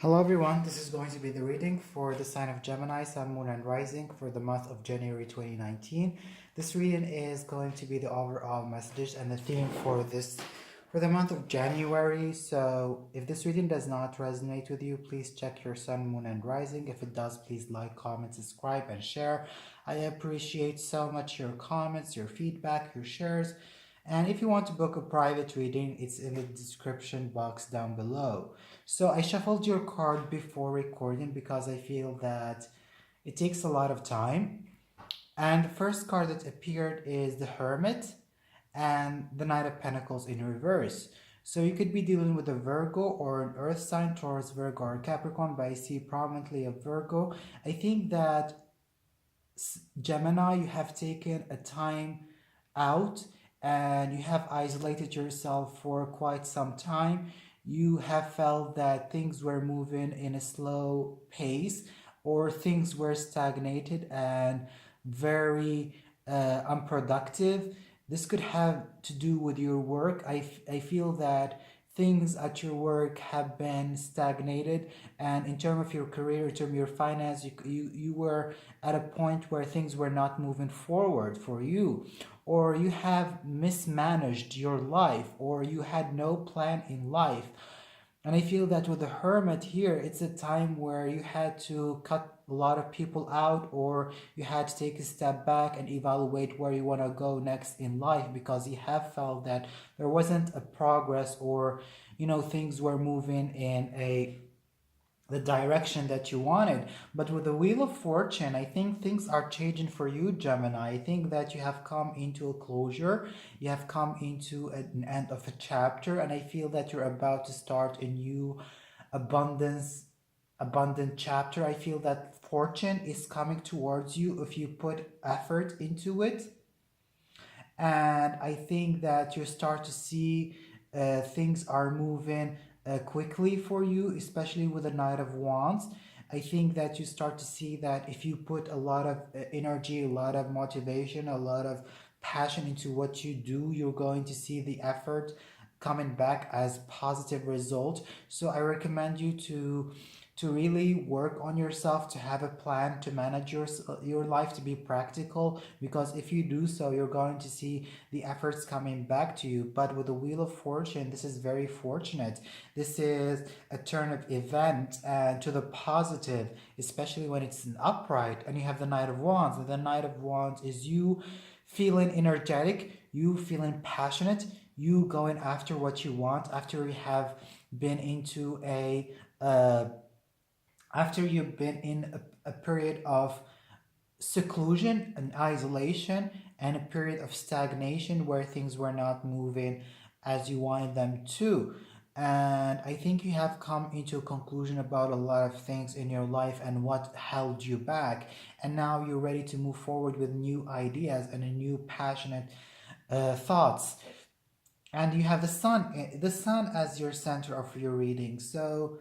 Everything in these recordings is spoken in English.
Hello everyone, this is going to be the reading for the sign of Gemini, Sun, Moon, and Rising for the month of January 2019. This reading is going to be the overall messages and the theme for the month of January. So if this reading does not resonate with you, please check your Sun, Moon, and Rising. If it does, please like, comment, subscribe, and share. I appreciate so much your comments, your feedback, your shares. And if you want to book a private reading, it's in the description box down below. So I shuffled your card before recording because I feel that it takes a lot of time. And the first card that appeared is the Hermit and the Knight of Pentacles in reverse. So you could be dealing with a Virgo or an Earth sign, Taurus, Virgo, or Capricorn, but I see prominently a Virgo. I think that Gemini, you have taken a time out and you have isolated yourself for quite some time. You have felt that things were moving in a slow pace or things were stagnated and very unproductive. This could have to do with your work. I feel that things at your work have been stagnated, and in terms of your career, in terms of your finance, you were at a point where things were not moving forward for you, or you have mismanaged your life, or you had no plan in life. And I feel that with the Hermit here, it's a time where you had to cut a lot of people out, or you had to take a step back and evaluate where you want to go next in life, because you have felt that there wasn't a progress, or things were moving in the direction that you wanted. But with the Wheel of Fortune, I think things are changing for you, Gemini. I think that you have come into a closure, you have come into an end of a chapter, and I feel that you're about to start a new abundant chapter. I feel that fortune is coming towards you if you put effort into it. And I think that you start to see things are moving quickly for you, especially with the Knight of Wands. I think that you start to see that if you put a lot of energy, a lot of motivation, a lot of passion into what you do, you're going to see the effort coming back as positive result. So I recommend you to really work on yourself, to have a plan, to manage your life, to be practical, because if you do so, you're going to see the efforts coming back to you. But with the Wheel of Fortune, this is very fortunate. This is a turn of event and to the positive, especially when it's an upright and you have the Knight of Wands. And the Knight of Wands is you feeling energetic, you feeling passionate, you going after what you want after you have been into after you've been in a period of seclusion and isolation, and a period of stagnation where things were not moving as you wanted them to. And I think you have come into a conclusion about a lot of things in your life and what held you back. And now you're ready to move forward with new ideas and a new passionate thoughts. And you have the sun as your center of your reading. So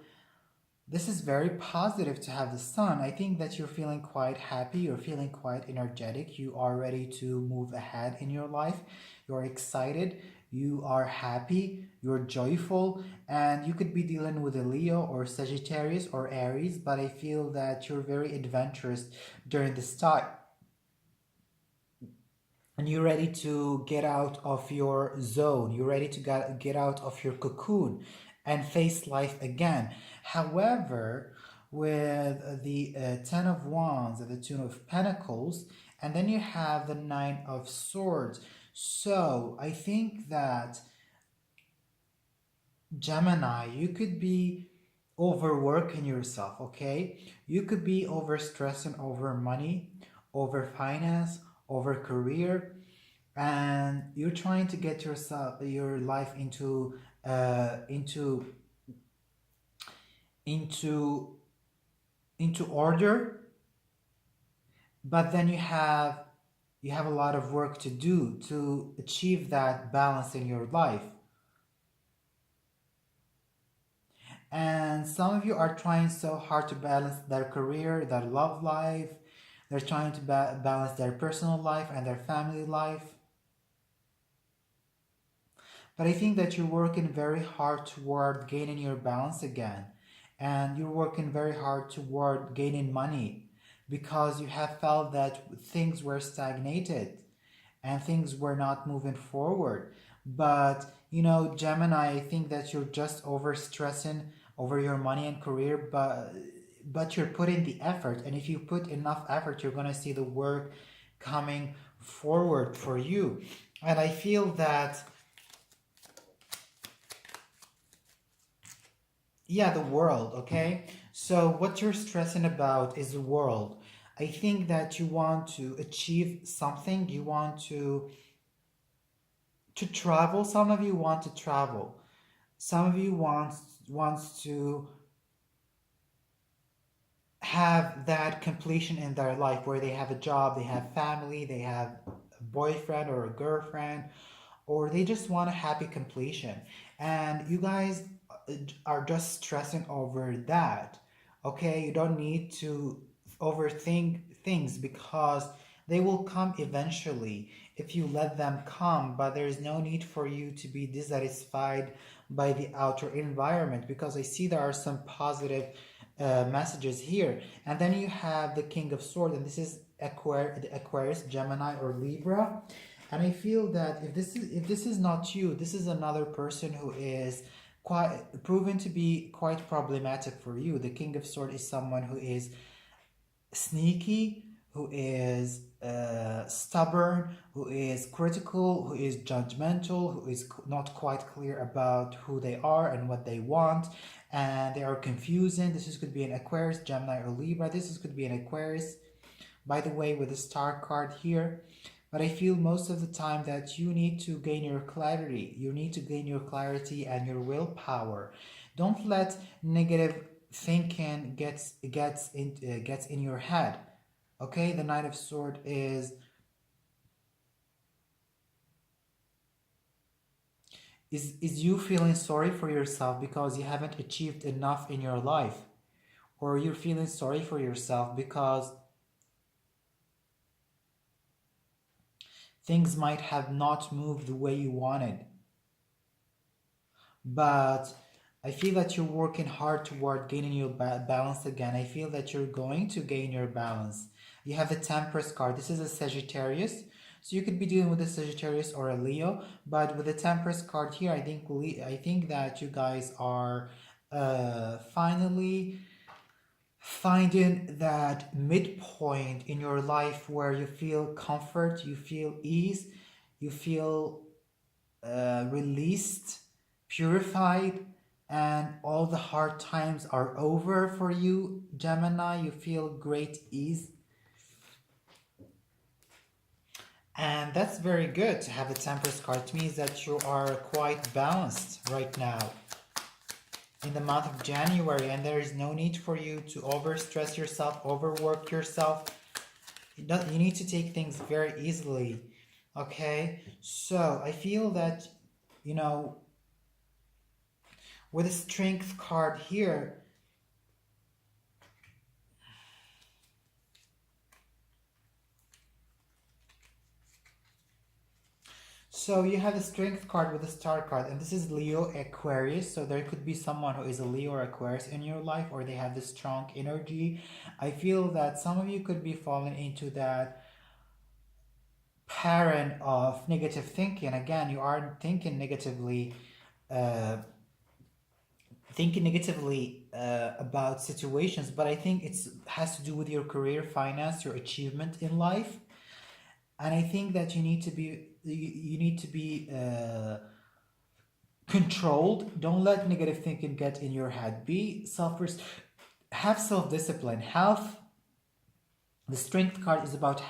this is very positive to have the sun. I think that you're feeling quite happy, you're feeling quite energetic, you are ready to move ahead in your life, you're excited, you are happy, you're joyful, and you could be dealing with a Leo or Sagittarius or Aries, but I feel that you're very adventurous during this time. And you're ready to get out of your zone, you're ready to get out of your cocoon and face life again. However, with the Ten of Wands and the Two of Pentacles, and then you have the Nine of Swords. So I think that Gemini, you could be overworking yourself, okay? You could be overstressing over money, over finance, over career, and you're trying to get your life into order, but then you have a lot of work to do to achieve that balance in your life. And some of you are trying so hard to balance their career, their love life. They're trying to balance their personal life and their family life. But I think that you're working very hard toward gaining your balance again. and you're working very hard toward gaining money because you have felt that things were stagnated and things were not moving forward. But Gemini, I think that you're just over stressing over your money and career, but you're putting the effort, and if you put enough effort, you're going to see the work coming forward for you. And I feel that, yeah, the world, okay? So what you're stressing about is the world. I think that you want to achieve something, you want to travel. Some of you want to travel. Some of you wants to have that completion in their life where they have a job, they have family, they have a boyfriend or a girlfriend, or they just want a happy completion. And you guys are just stressing over that. Okay, you don't need to overthink things because they will come eventually if you let them come, but there is no need for you to be dissatisfied by the outer environment, because I see there are some positive messages here. And then you have the King of Swords, and this is Aquarius, Gemini, or Libra. And I feel that if this is not you, this is another person who is quite proven to be quite problematic for you. The King of Swords is someone who is sneaky, who is stubborn, who is critical, who is judgmental, who is not quite clear about who they are and what they want, and they are confusing. Could be an Aquarius, Gemini, or Libra. Could be an Aquarius, by the way, with the star card here. But I feel most of the time that you need to gain your clarity. You need to gain your clarity and your willpower. Don't let negative thinking gets in your head. Okay, the Knight of Swords is you feeling sorry for yourself because you haven't achieved enough in your life, or you're feeling sorry for yourself because things might have not moved the way you wanted. But I feel that you're working hard toward gaining your balance again. I feel that you're going to gain your balance. You have the Temperance card. This is a Sagittarius. So you could be dealing with a Sagittarius or a Leo. But with the Temperance card here, I think that you guys are finally finding that midpoint in your life where you feel comfort, you feel ease, you feel released, purified, and all the hard times are over for you, Gemini. You feel great ease. And that's very good to have the Temperance card. It means that you are quite balanced right now in the month of January, and there is no need for you to overstress yourself, overwork yourself. You need to take things very easily. Okay, so I feel that, with the Strength card here, so you have the Strength card with the Star card, and this is Leo, Aquarius. So there could be someone who is a Leo or Aquarius in your life, or they have this strong energy. I feel that some of you could be falling into that pattern of negative thinking. Again, you aren't thinking negatively about situations, but I think it has to do with your career, finance, your achievement in life. And I think that you need to be controlled. Don't let negative thinking get in your head. Have self-discipline. The Strength card is about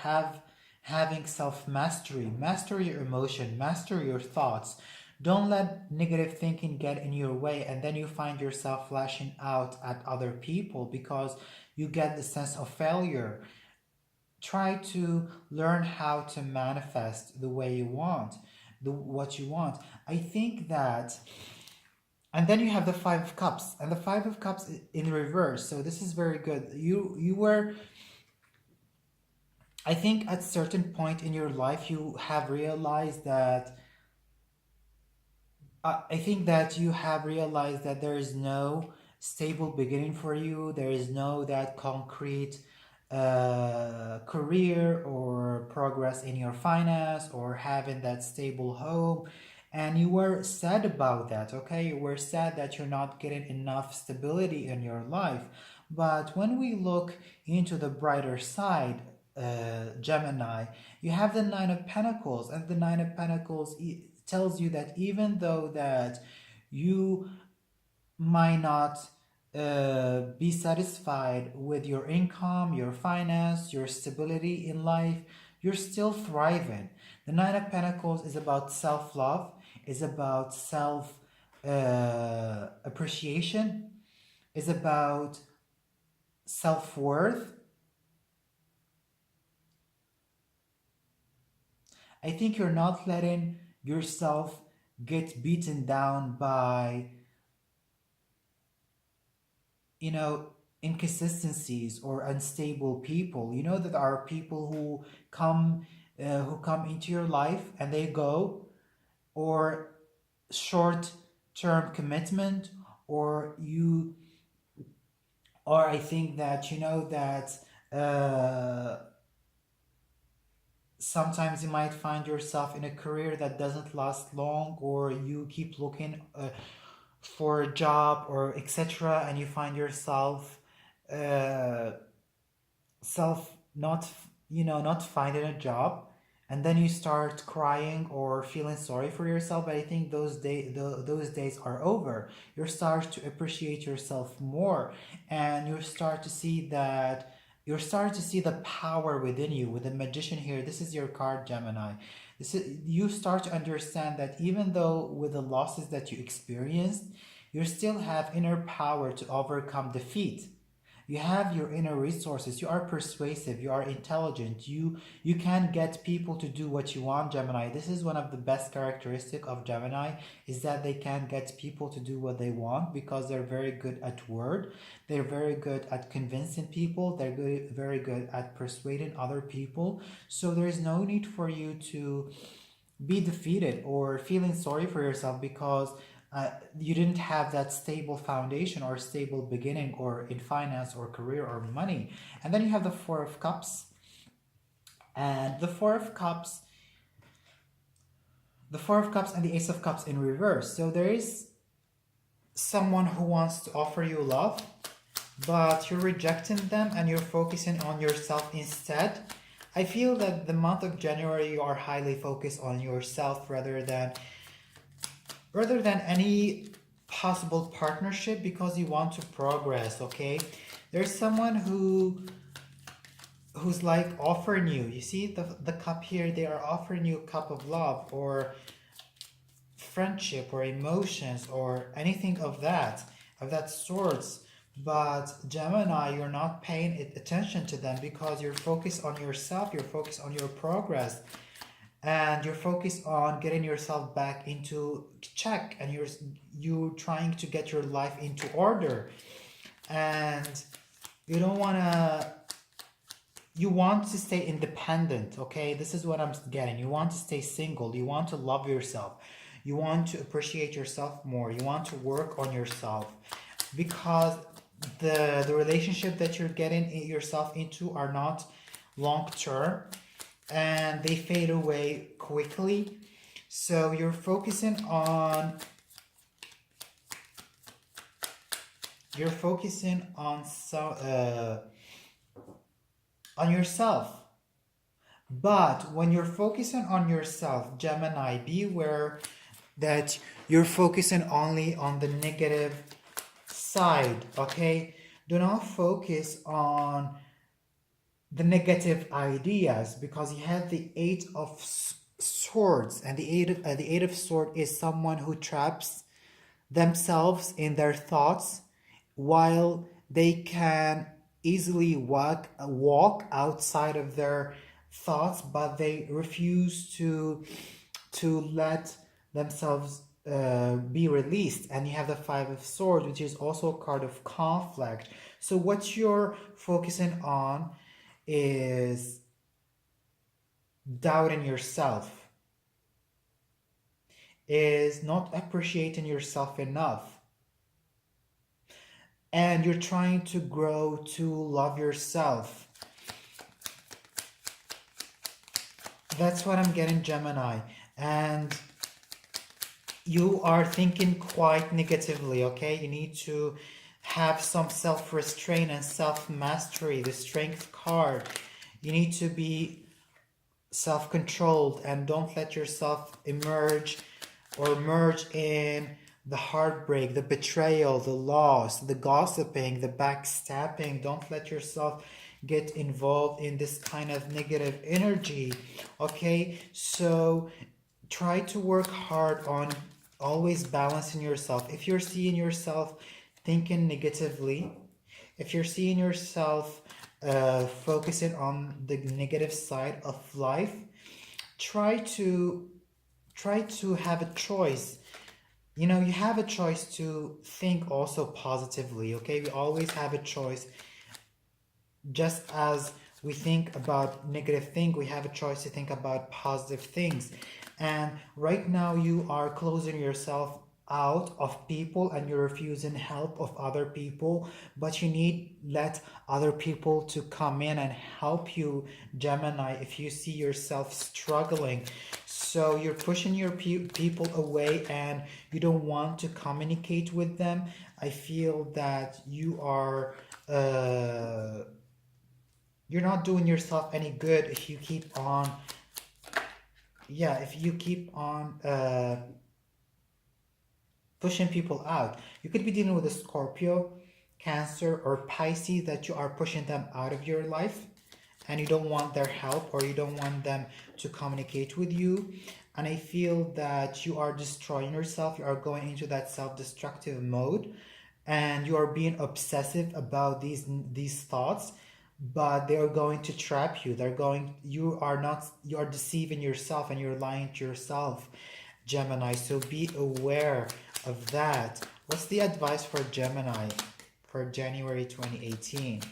having self-mastery. Master your emotion, master your thoughts. Don't let negative thinking get in your way, and then you find yourself lashing out at other people because you get the sense of failure. Try to learn how to manifest the way you want, what you want. I think that, and then you have the Five of Cups, and the Five of Cups in reverse. So this is very good. You were, I think, at a certain point in your life, you have realized that. I think that you have realized that there is no stable beginning for you. There is no that concrete career or progress in your finance or having that stable home, and you were sad about that. Okay, you were sad that you're not getting enough stability in your life. But when we look into the brighter side, Gemini, you have the Nine of Pentacles, and the Nine of Pentacles tells you that even though that you might not be satisfied with your income, your finance, your stability in life, you're still thriving. The Nine of Pentacles is about self-love, is about self appreciation, is about self-worth. I think you're not letting yourself get beaten down by, you know, inconsistencies or unstable people. You know that there are people who come into your life and they go, or short term commitment, or you, or I think that you know that sometimes you might find yourself in a career that doesn't last long, or you keep looking for a job or etc., and you find yourself uh, self not, you know, not finding a job, and then you start crying or feeling sorry for yourself. But I think those days are over. You start to appreciate yourself more, and you start to see the power within you. With the Magician here, this is your card, Gemini. You start to understand that even though with the losses that you experienced, you still have inner power to overcome defeat. You have your inner resources. You are persuasive. You are intelligent. You can get people to do what you want, Gemini. This is one of the best characteristic of Gemini, is that they can get people to do what they want because they're very good at word. They're very good at convincing people. They're very good at persuading other people. So there is no need for you to be defeated or feeling sorry for yourself because you didn't have that stable foundation or stable beginning, or in finance or career or money. And then you have the Four of Cups, and the Four of Cups, and the Ace of Cups in reverse. So there is someone who wants to offer you love, but you're rejecting them and you're focusing on yourself instead. I feel that the month of January you are highly focused on yourself rather than any possible partnership, because you want to progress. Okay, there's someone who's like offering you see the cup here. They are offering you a cup of love or friendship or emotions or anything of that sorts. But Gemini, you're not paying attention to them because you're focused on yourself, you're focused on your progress, and you're focused on getting yourself back into check, and you're trying to get your life into order, and you don't want to, you want to stay independent. Okay, this is what I'm getting. You want to stay single, you want to love yourself, you want to appreciate yourself more, you want to work on yourself, because the relationship that you're getting yourself into are not long term and they fade away quickly. So you're focusing on yourself. But when you're focusing on yourself, Gemini, beware that you're focusing only on the negative side. Okay, do not focus on the negative ideas, because you have the Eight of Swords, and the Eight of Swords is someone who traps themselves in their thoughts, while they can easily walk outside of their thoughts, but they refuse to let themselves be released. And you have the Five of Swords, which is also a card of conflict. So what you're focusing on is doubting yourself, is not appreciating yourself enough. and you're trying to grow to love yourself. That's what I'm getting, Gemini. And you are thinking quite negatively, okay? You need to have some self-restraint and self-mastery. The Strength card. You need to be self-controlled and don't let yourself emerge or merge in the heartbreak, the betrayal, the loss, the gossiping, the backstabbing. Don't let yourself get involved in this kind of negative energy, okay? So try to work hard on always balancing yourself. If you're seeing yourself thinking negatively, if you're seeing yourself focusing on the negative side of life, try to have a choice. You know, you have a choice to think also positively, okay? We always have a choice. Just as we think about negative things, we have a choice to think about positive things. And right now you are closing yourself out of people and you're refusing help of other people, but you need let other people to come in and help you, Gemini, if you see yourself struggling. So you're pushing your people away and you don't want to communicate with them. I feel that you are you're not doing yourself any good if you keep on pushing people out. You could be dealing with a Scorpio, Cancer, or Pisces that you are pushing them out of your life and you don't want their help or you don't want them to communicate with you. And I feel that you are destroying yourself. You are going into that self-destructive mode and you are being obsessive about these thoughts, but they are going to trap you. You are deceiving yourself and you're lying to yourself, Gemini. So be aware of that. What's the advice for Gemini for January 2018?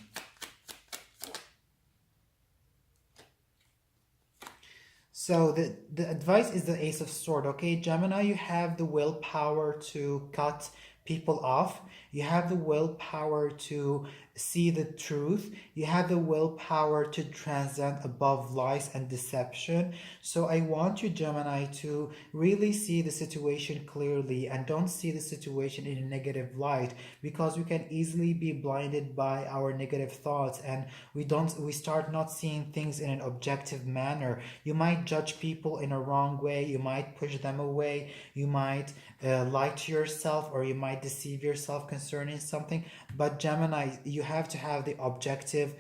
So the advice is the Ace of Swords, okay? Gemini, you have the willpower to cut people off. You have the willpower to see the truth. You have the willpower to transcend above lies and deception. So I want you, Gemini, to really see the situation clearly and don't see the situation in a negative light, because we can easily be blinded by our negative thoughts and we start not seeing things in an objective manner. You might judge people in a wrong way. You might push them away. You might lie to yourself, or you might deceive yourself concerning something. But Gemini, you have to have the objective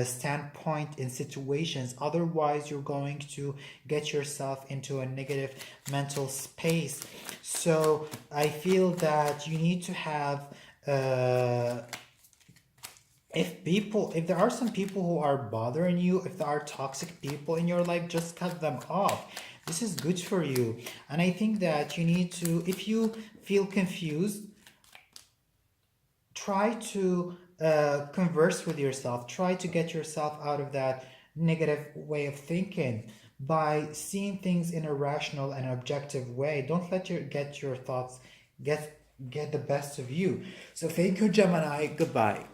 standpoint in situations. Otherwise, you're going to get yourself into a negative mental space. So I feel that you need to have if there are some people who are bothering you, if there are toxic people in your life, just cut them off. This is good for you. And I think that you need to, if you feel confused, try to converse with yourself. Try to get yourself out of that negative way of thinking by seeing things in a rational and objective way. Don't let your thoughts get the best of you. So thank you, Gemini. Goodbye.